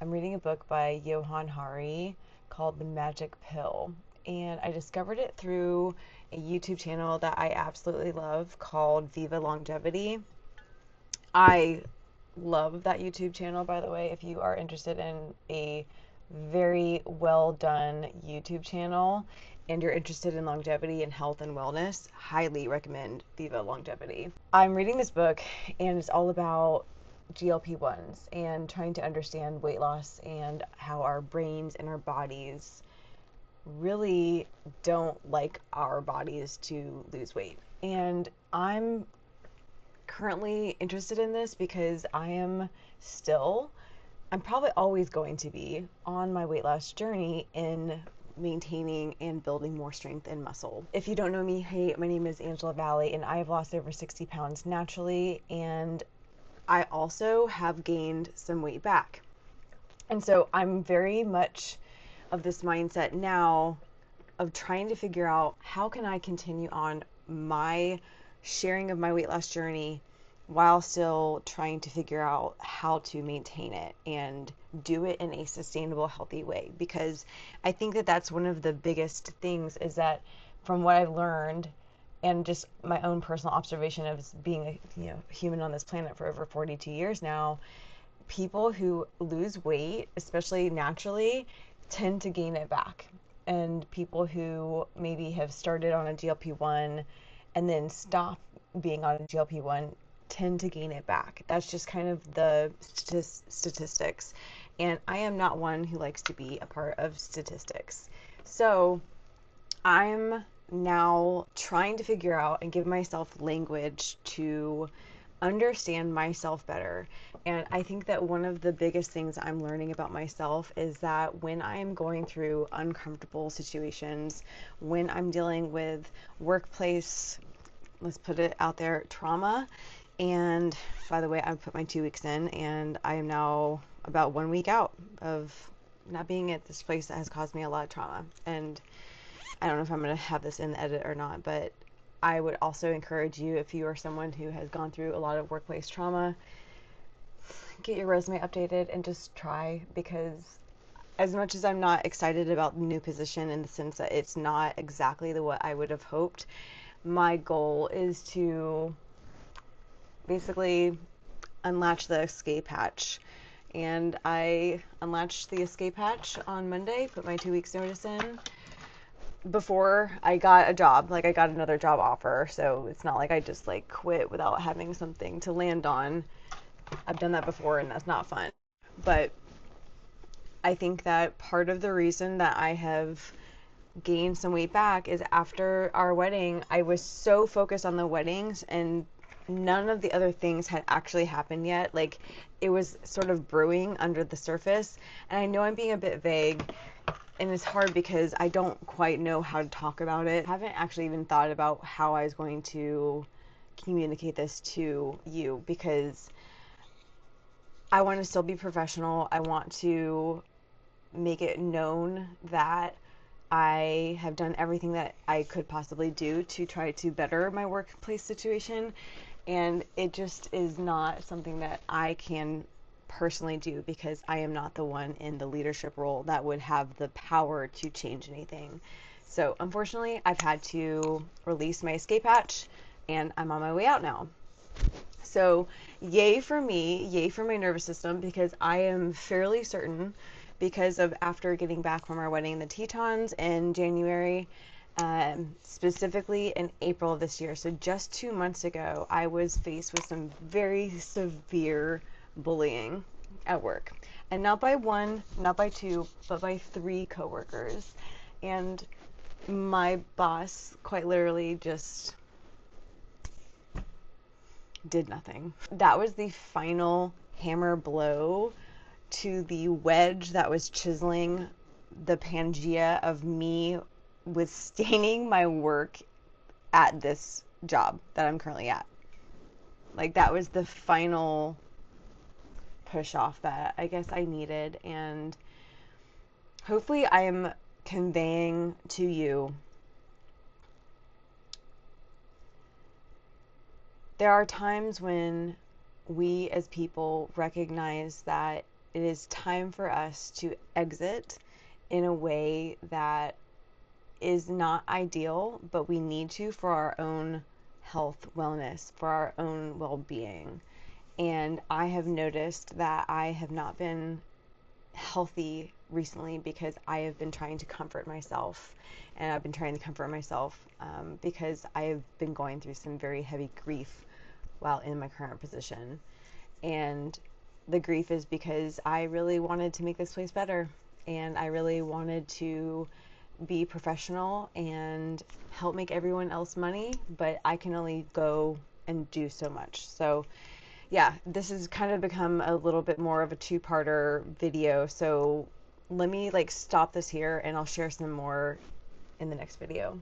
I'm reading a book by Johann Hari called The Magic Pill. And I discovered it through a YouTube channel that I absolutely love called Viva Longevity. I love that YouTube channel, by the way. If you are interested in a very well done YouTube channel and you're interested in longevity and health and wellness, highly recommend Viva Longevity. I'm reading this book and it's all about GLP-1s and trying to understand weight loss and how our brains and our bodies really don't like our bodies to lose weight. And I'm currently interested in this because I'm probably always going to be on my weight loss journey in maintaining and building more strength and muscle. If you don't know me, hey, my name is Angela Valley and I have lost over 60 pounds naturally, and I also have gained some weight back. And so I'm very much of this mindset now of trying to figure out how can I continue on my sharing of my weight loss journey while still trying to figure out how to maintain it and do it in a sustainable, healthy way. Because I think that that's one of the biggest things, is that from what I've learned and just my own personal observation of being a human on this planet for over 42 years now, people who lose weight, especially naturally, tend to gain it back. And people who maybe have started on a GLP-1 and then stop being on a GLP-1 tend to gain it back. That's just kind of the statistics. And I am not one who likes to be a part of statistics. So I'm now trying to figure out and give myself language to understand myself better. And I think that one of the biggest things I'm learning about myself is that when I am going through uncomfortable situations, when I'm dealing with workplace, let's put it out there, trauma. And by the way, I put my 2 weeks in and I am now about 1 week out of not being at this place that has caused me a lot of trauma. And I don't know if I'm going to have this in the edit or not, but I would also encourage you, if you are someone who has gone through a lot of workplace trauma, get your resume updated and just try. Because as much as I'm not excited about the new position in the sense that it's not exactly what I would have hoped, my goal is to basically unlatch the escape hatch. And I unlatched the escape hatch on Monday, put my 2 weeks notice in before I got a job. Like, I got another job offer, so it's not like I just like quit without having something to land on. I've done that before and that's not fun. But I think that part of the reason that I have gained some weight back is after our wedding, I was so focused on the weddings and none of the other things had actually happened yet. Like, it was sort of brewing under the surface. And I know I'm being a bit vague, and it's hard because I don't quite know how to talk about it. I haven't actually even thought about how I was going to communicate this to you, because I want to still be professional. I want to make it known that I have done everything that I could possibly do to try to better my workplace situation. And it just is not something that I can personally do because I am not the one in the leadership role that would have the power to change anything. So unfortunately, I've had to release my escape hatch and I'm on my way out now. So yay for me, yay for my nervous system, because I am fairly certain, because of after getting back from our wedding in the Tetons in January, specifically in April of this year, so just 2 months ago, I was faced with some very severe bullying at work. And not by one, not by two, but by 3 coworkers. And my boss quite literally just did nothing. That was the final hammer blow to the wedge that was chiseling the Pangea of me withstanding my work at this job that I'm currently at. Like, that was the final push off that I guess I needed. And hopefully I am conveying to you, there are times when we as people recognize that it is time for us to exit in a way that is not ideal, but we need to for our own health, wellness, for our own well-being. And I have noticed that I have not been healthy recently because I have been trying to comfort myself. And I've been trying to comfort myself because I have been going through some very heavy grief while in my current position. And the grief is because I really wanted to make this place better. And I really wanted to be professional and help make everyone else money, but I can only go and do so much. So yeah, this has kind of become a little bit more of a two-parter video. So let me stop this here and I'll share some more in the next video.